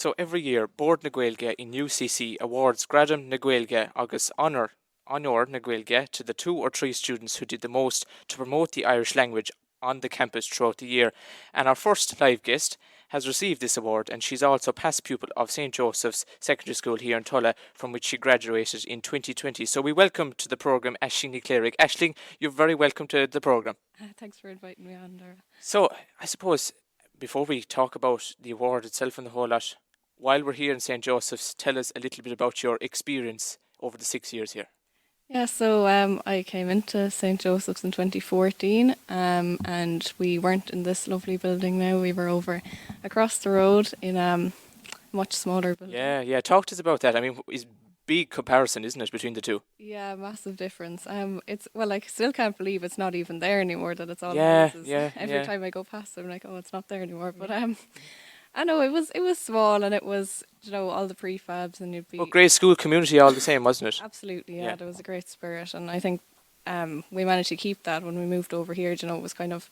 So every year, Board na Gaeilge in UCC awards Gradam na Gaeilge agus Onoir na Gaeilge to the 2 or 3 students who did the most to promote the Irish language on the campus throughout the year. And our first live guest has received this award, and she's also past pupil of St. Joseph's Secondary School here in Tulla, from which she graduated in 2020. So we welcome to the programme Aisling Chleirigh. Aisling, you're very welcome to the programme. Thanks for inviting me on, Daragh. So I suppose before we talk about the award itself and the whole lot, while we're here in St. Joseph's, tell us a little bit about your experience over the 6 years here. Yeah, so I came into St. Joseph's in 2014, and we weren't in this lovely building now. We were over across the road in a much smaller building. Yeah. Talk to us about that. I mean, it's big comparison, isn't it, between the two? Yeah, massive difference. I still can't believe it's not even there anymore, that it's all houses. Every time I go past, I'm like, oh, it's not there anymore. But I know it was small, and it was, all the prefabs, and you'd be... Well, great school community all the same, wasn't it? Absolutely, yeah. There was a great spirit, and I think we managed to keep that when we moved over here. It was kind of,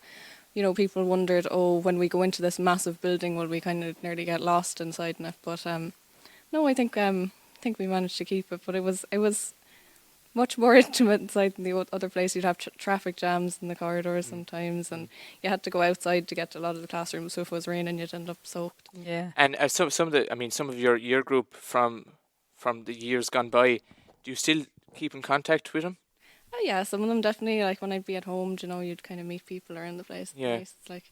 people wondered, when we go into this massive building, will we kind of nearly get lost inside it? But no, I think we managed to keep it, but it was much more intimate inside than the other place. You'd have traffic jams in the corridors sometimes, and you had to go outside to get to a lot of the classrooms. So if it was raining, you'd end up soaked. Yeah. And some of your year group from the years gone by, do you still keep in contact with them? Oh yeah, some of them definitely. Like when I'd be at home, you'd kind of meet people around the place. Yeah. It's like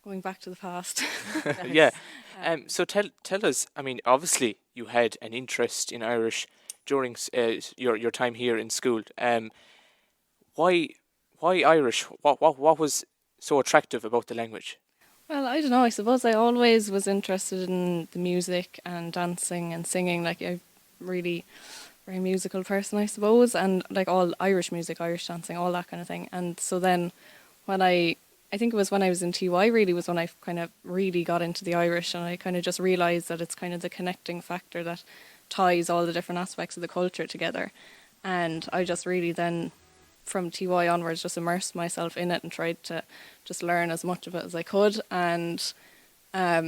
going back to the past. Yeah. So tell us. I mean, obviously you had an interest in Irish during your time here in school. Why Irish? What was so attractive about the language? Well, I don't know. I suppose I always was interested in the music and dancing and singing. Like, I'm really very musical person, I suppose, and like all Irish music, Irish dancing, all that kind of thing. And so then when I think it was when I was in TY really was when I kind of really got into the Irish, and I kind of just realised that it's kind of the connecting factor that ties all the different aspects of the culture together. And I just really then, from TY onwards, just immersed myself in it and tried to just learn as much of it as I could. And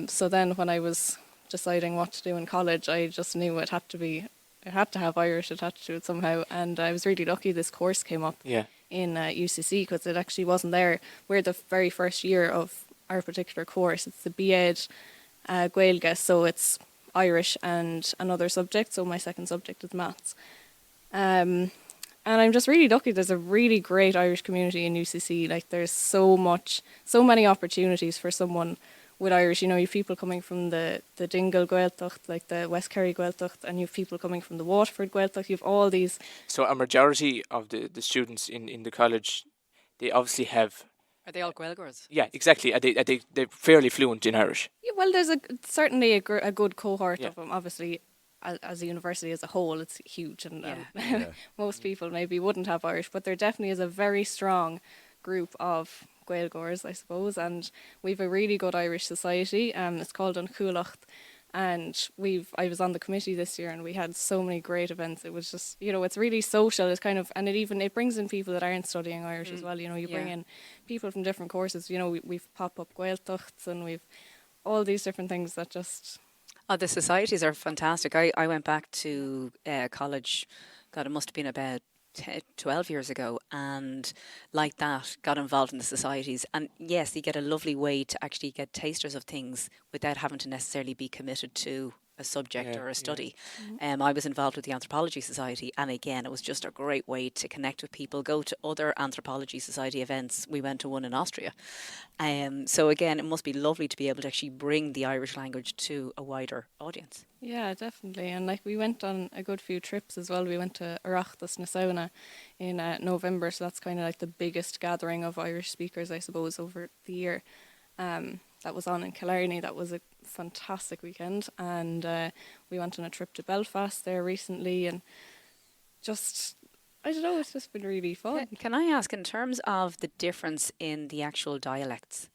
so then when I was deciding what to do in college, I just knew it had to have Irish attached to it somehow. And I was really lucky this course came up in UCC, because it actually wasn't there. We're the very first year of our particular course. It's the Gaeilge Gaeilge, so it's Irish and another subject, so my second subject is maths. And I'm just really lucky. There's a really great Irish community in UCC. Like, there's so many opportunities for someone with Irish. You've people coming from the Dingle Gaeltacht, like the West Kerry Gaeltacht, and you've people coming from the Waterford Gaeltacht. You've all these. So a majority of the students in the college, they obviously have... Are they all Gaeilgers? Yeah, exactly. They're fairly fluent in Irish. Yeah, well, there's certainly a good cohort of them. Obviously, as a university as a whole, it's huge, and most people maybe wouldn't have Irish, but there definitely is a very strong group of Gaeilgers, I suppose, and we've a really good Irish society. It's called An Chualacht, and I was on the committee this year, and we had so many great events. It was just, it's really social. It's kind of, and it brings in people that aren't studying Irish as well. You bring in people from different courses. We've pop-up Gaeltachts, and we've all these different things that just... Oh, the societies are fantastic. I went back to college, God, it must have been about 12 years ago, and like that got involved in the societies. And yes, you get a lovely way to actually get tasters of things without having to necessarily be committed to a subject or a study. I was involved with the Anthropology Society, and again, it was just a great way to connect with people, go to other Anthropology Society events. We went to one in Austria. So again, it must be lovely to be able to actually bring the Irish language to a wider audience. Yeah, definitely. And like, we went on a good few trips as well. We went to Oireachtas na Saona in November, so that's kind of like the biggest gathering of Irish speakers, I suppose, over the year. That was on in Chleirigh. That was a fantastic weekend, and we went on a trip to Belfast there recently, and just, I don't know, it's just been really fun. Can I ask, in terms of the difference in the actual dialects,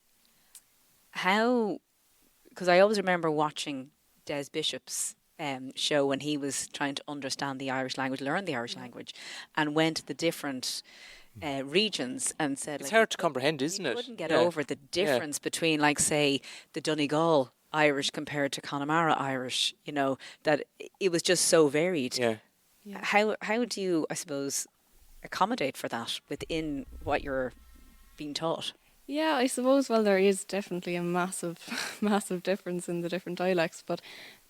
how, because I always remember watching Des Bishop's show when he was trying to understand the Irish language, learn the Irish language, and went to the different regions and said... It's hard to comprehend, isn't it? You couldn't get over the difference between, like, say, the Donegal Irish compared to Connemara Irish, that it was just so varied. Yeah. Yeah. How do you, I suppose, accommodate for that within what you're being taught? Yeah, I suppose, well, there is definitely a massive, massive difference in the different dialects. But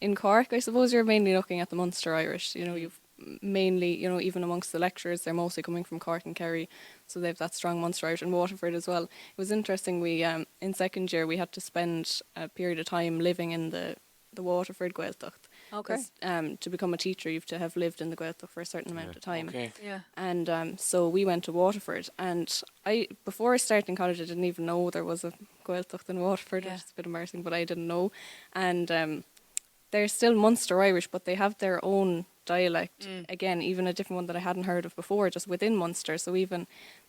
in Cork, I suppose you're mainly looking at the Munster Irish. You've mainly, even amongst the lecturers, they're mostly coming from Cork and Kerry. So they've that strong Munster Irish, and Waterford as well. It was interesting, we, in second year, we had to spend a period of time living in the Waterford Gaeltacht. Okay. 'Cause, to become a teacher, you have to have lived in the Gaeltacht for a certain amount of time. Okay. Yeah. And so we went to Waterford, and before starting college, I didn't even know there was a Gaeltacht in Waterford, Yeah. which is a bit embarrassing, but I didn't know. And they're still Munster Irish, but they have their own dialect, again, even a different one that I hadn't heard of before, just within Munster. So even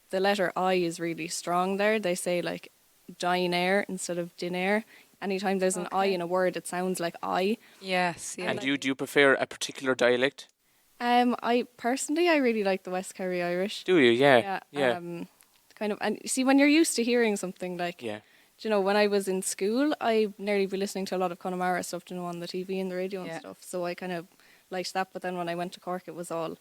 the letter I is really strong there. They say like dinair instead of dinair. Anytime there's an I in a word, it sounds like I. Yes. Yeah. And do you prefer a particular dialect? I personally, I really like the West Kerry Irish. Do you? Yeah. Yeah. Kind of, and see, when you're used to hearing something like, Yeah. when I was in school, I nearly be listening to a lot of Connemara stuff, on the TV and the radio Yeah. and stuff. So I kind of liked that. But then when I went to Cork, it was all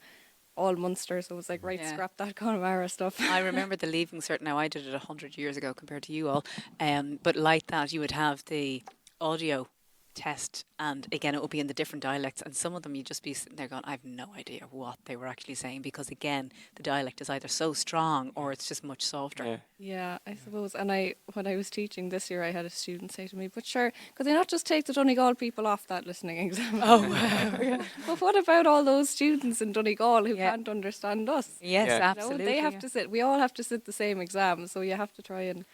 Munster. So it was like, right, Yeah. scrap that Connemara stuff. I remember the leaving cert. Now I did it 100 years ago compared to you all, but like that, you would have the audio test, and again, it would be in the different dialects, and some of them you'd just be sitting there going, I have no idea what they were actually saying, because again, the dialect is either so strong or it's just much softer. Yeah. Yeah, I suppose. And when I was teaching this year, I had a student say to me, but sure, could they not just take the Donegal people off that listening exam? Oh, wow. But what about all those students in Donegal who Yeah. can't understand us? Yes, Yeah. absolutely. They have to sit. We all have to sit the same exam, so you have to try and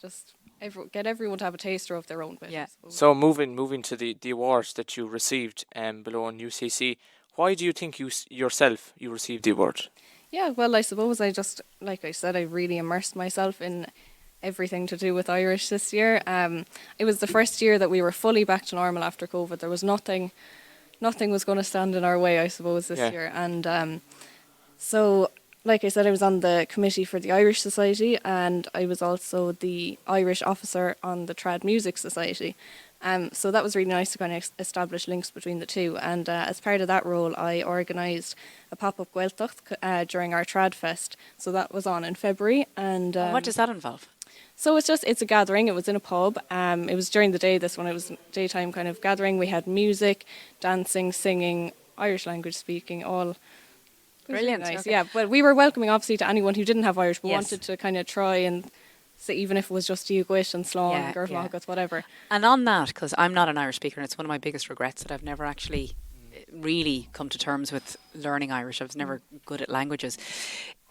just get everyone to have a taster of their own bit. Yeah. I suppose. So moving to the awards that you received below in UCC, why do you think you received the award? Yeah, well, I suppose I just, like I said, I really immersed myself in everything to do with Irish this year. It was the first year that we were fully back to normal after COVID. There was nothing was going to stand in our way, I suppose, this year. And so, like I said, I was on the committee for the Irish Society, and I was also the Irish officer on the Trad Music Society. So that was really nice to kind of establish links between the two. And as part of that role, I organised a pop-up Gaeltacht during our Trad Fest. So that was on in February. And What does that involve? so it's a gathering. It was in a pub. It was during the day, this one. It was a daytime kind of gathering. We had music, dancing, singing, Irish language speaking, all. It was really Brilliant, nice, okay. yeah. But we were welcoming, obviously, to anyone who didn't have Irish, but Yes. wanted to kind of try and say, even if it was just Uguish and Slán, Yeah, Gurfmagats, whatever. And on that, because I'm not an Irish speaker, and it's one of my biggest regrets that I've never actually really come to terms with learning Irish. I was never good at languages.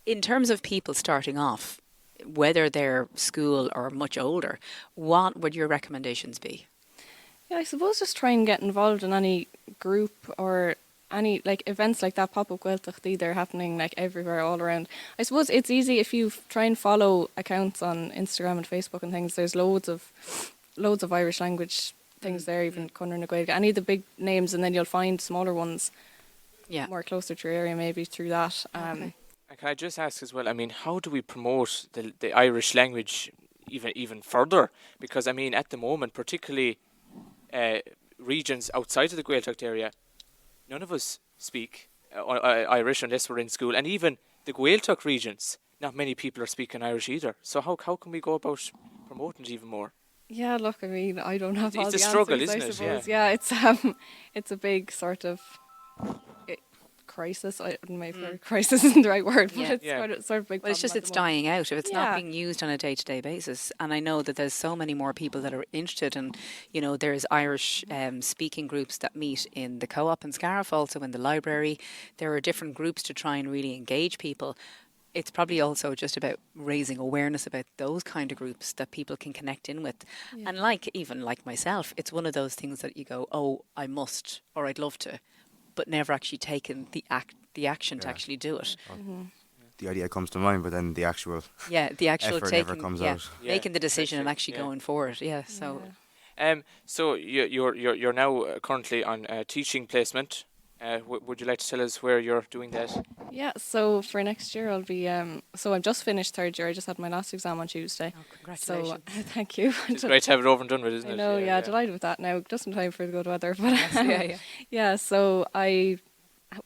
In terms of people starting off, whether they're school or much older, what would your recommendations be? Yeah, I suppose just try and get involved in any group or any like events like that. Pop-up Gaeltacht, they're happening like everywhere, all around. I suppose it's easy if you try and follow accounts on Instagram and Facebook and things. There's loads of Irish language things there, even Conor na Gaeilge, any of the big names, and then you'll find smaller ones Yeah. more closer to your area maybe through that. Okay. And can I just ask as well, I mean, how do we promote the Irish language even further? Because, I mean, at the moment, particularly regions outside of the Gaeltacht area, none of us speak Irish unless we're in school. And even the Gaeltacht regions, not many people are speaking Irish either. So how can we go about promoting it even more? Yeah, look, I mean, I don't have all It's the a struggle, answers, isn't I it? suppose. Yeah. Yeah, it's a big sort of crisis. Maybe crisis isn't the right word, but Yeah. it's Yeah. sort of big. Well, it's just problem at it's the moment. dying out if it's not Yeah. being used on a day-to-day basis. And I know that there's so many more people that are interested, and there's Irish speaking groups that meet in the co-op in Scariff, also in the library. There are different groups to try and really engage people. It's probably also just about raising awareness about those kind of groups that people can connect in with. Yeah. And even like myself, it's one of those things that you go, oh, I must, or I'd love to, but never actually taken the action to actually do it. The idea comes to mind, but then the actual Yeah, the actual effort taking, never comes yeah, out. Yeah, making the decision and that's it, actually yeah. going forward. Yeah, so Yeah. So you're now currently on teaching placement Would you like to tell us where you're doing that? Yeah, so for next year I'll be so I've just finished third year. I just had my last exam on Tuesday. Oh, So congratulations. thank you. It's great to have it over and done with, isn't I it? know, yeah, delighted with that now, just in time for the good weather. But yeah. yeah, so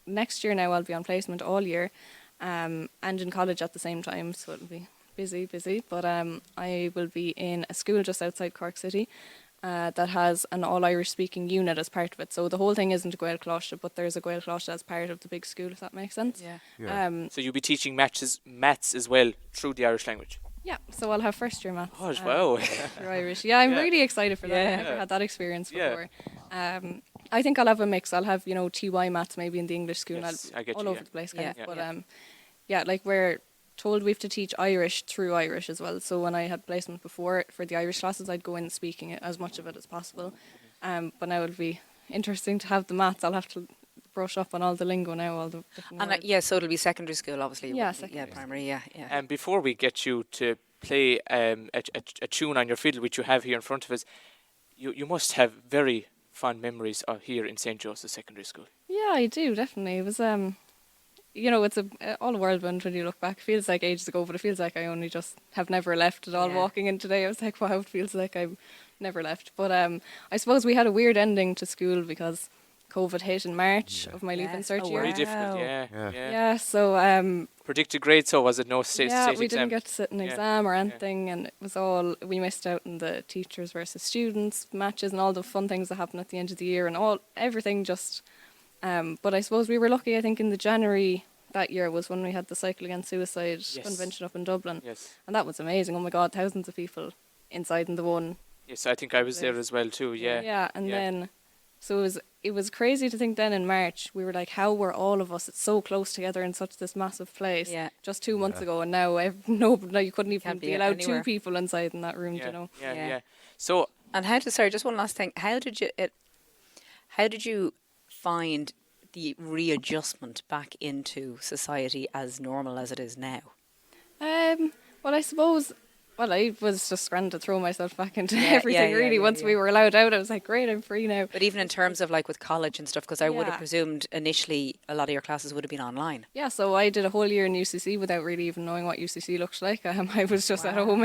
next year now I'll be on placement all year, and in college at the same time, so it'll be busy. But I will be in a school just outside Cork City, that has an all-Irish speaking unit as part of it. So the whole thing isn't a Gaeilge, but there's a Gaeilge as part of the big school, if that makes sense. Yeah. Yeah. So you'll be teaching maths as well through the Irish language. Yeah, so I'll have first year maths. Oh, wow. Through Irish. Yeah, I'm really excited for that. Yeah. I've never had that experience Yeah. before. I think I'll have a mix. I'll have, TY maths maybe in the English school. Yes, and I get all you, over yeah. the place, Yeah. kind of. But yeah, like we're told we have to teach Irish through Irish as well. So when I had placement before for the Irish classes, I'd go in speaking it, as much of it as possible. But now it'll be interesting to have the maths. I'll have to brush up on all the lingo now, all the different And words. yeah, so it'll be secondary school, obviously. Yeah, wouldn't it? Yeah, secondary. primary. Yeah. And before we get you to play a tune on your fiddle, which you have here in front of us, you must have very fond memories of here in St. Joseph's Secondary School. Yeah, I do, definitely. It was, it's all a whirlwind when you look back. It feels like ages ago, but it feels like I only just have never left at all. Yeah. Walking in today, I was like, wow, it feels like I've never left. But I suppose we had a weird ending to school because COVID hit in March of my leaving Yes. cert Oh, year. Very Wow. difficult, Yeah. Yeah, so Predicted grade, so was it no state yeah, we exam? didn't get to sit an Yeah. exam or anything, and it was all, we missed out on the teachers versus students matches and all the fun things that happen at the end of the year and everything just. But I suppose we were lucky. I think in the January that year was when we had the Cycle Against Suicide convention up in Dublin, Yes. and that was amazing. Oh my God, thousands of people inside in the one. Yes, I think I was there as well too, yeah. Yeah, and Yeah. then so it was crazy to think then in March we were like, how were all of us? It's so close together in such this massive place. Yeah. Just 2 months ago, and now no, you couldn't even Can't be be allowed anywhere. 2 people inside in that room. Yeah, You know. yeah, Yeah. yeah. So, And sorry, just one last thing. How did you find the readjustment back into society as normal as it is now? Well, I suppose. Well, I was just grand to throw myself back into Yeah, everything. yeah, Really, yeah, once yeah. we were allowed out, I was like, great, I'm free now. But even in terms of like with college and stuff, because I would have Yeah. presumed initially a lot of your classes would have been online. Yeah, so I did a whole year in UCC without really even knowing what UCC looked like. I was just at home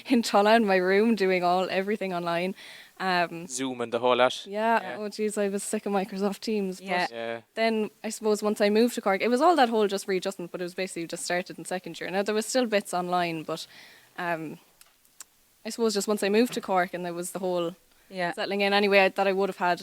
in Tulla in my room doing everything online. Zoom and the whole lot. Yeah, oh geez, I was sick of Microsoft Teams. Yeah. But Yeah. then I suppose once I moved to Cork, it was all that whole just readjustment, but it was basically just started in second year. Now there was still bits online, but I suppose just once I moved to Cork and there was the whole Yeah. settling in anyway that I would have had,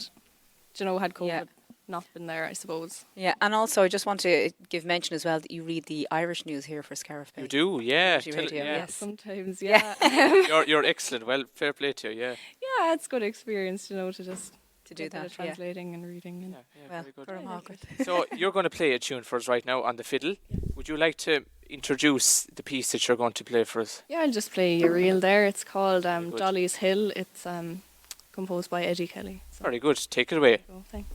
had COVID Yeah. not been there, I suppose. Yeah, and also I just want to give mention as well that you read the Irish news here for Scariff Bay. You do, yeah. Community Tell- Radio, yeah. yes. Sometimes, Yeah. yeah. You're excellent. Well, fair play to you, yeah. Yeah, it's good experience, to just To do do that. that, yeah. translating and reading. And Yeah, yeah, Well, very good. for Margaret. So you're going to play a tune for us right now on the fiddle. Would you like to introduce the piece that you're going to play for us? yeah, I'll just play your reel there. It's called good. Dolly's Hill. It's composed by Eddie Kelly. So, Very good. Take it away. thanks.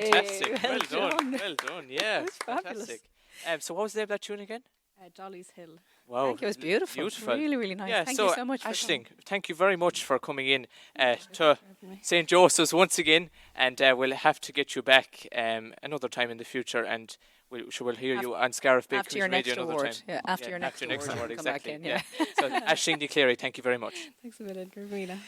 Fantastic. Well Well done. done. Well done. Yeah. That's fabulous. Fantastic. So what was the name of that tune again? Dolly's Hill. Wow. Thank you. It was beautiful. Beautiful. Really, really nice. Yeah, Thank so you so much for Aisling, coming. thank you very much for coming in to Having me. St. Joseph's once again, and we'll have to get you back another time in the future, and we'll hear you on Scariff Bay After your Community next Radio another award. time. Yeah, after your next after your next award. award, Come back exactly. in, yeah. So Aisling de Cleary, thank you very much. Thanks a million, Carmina.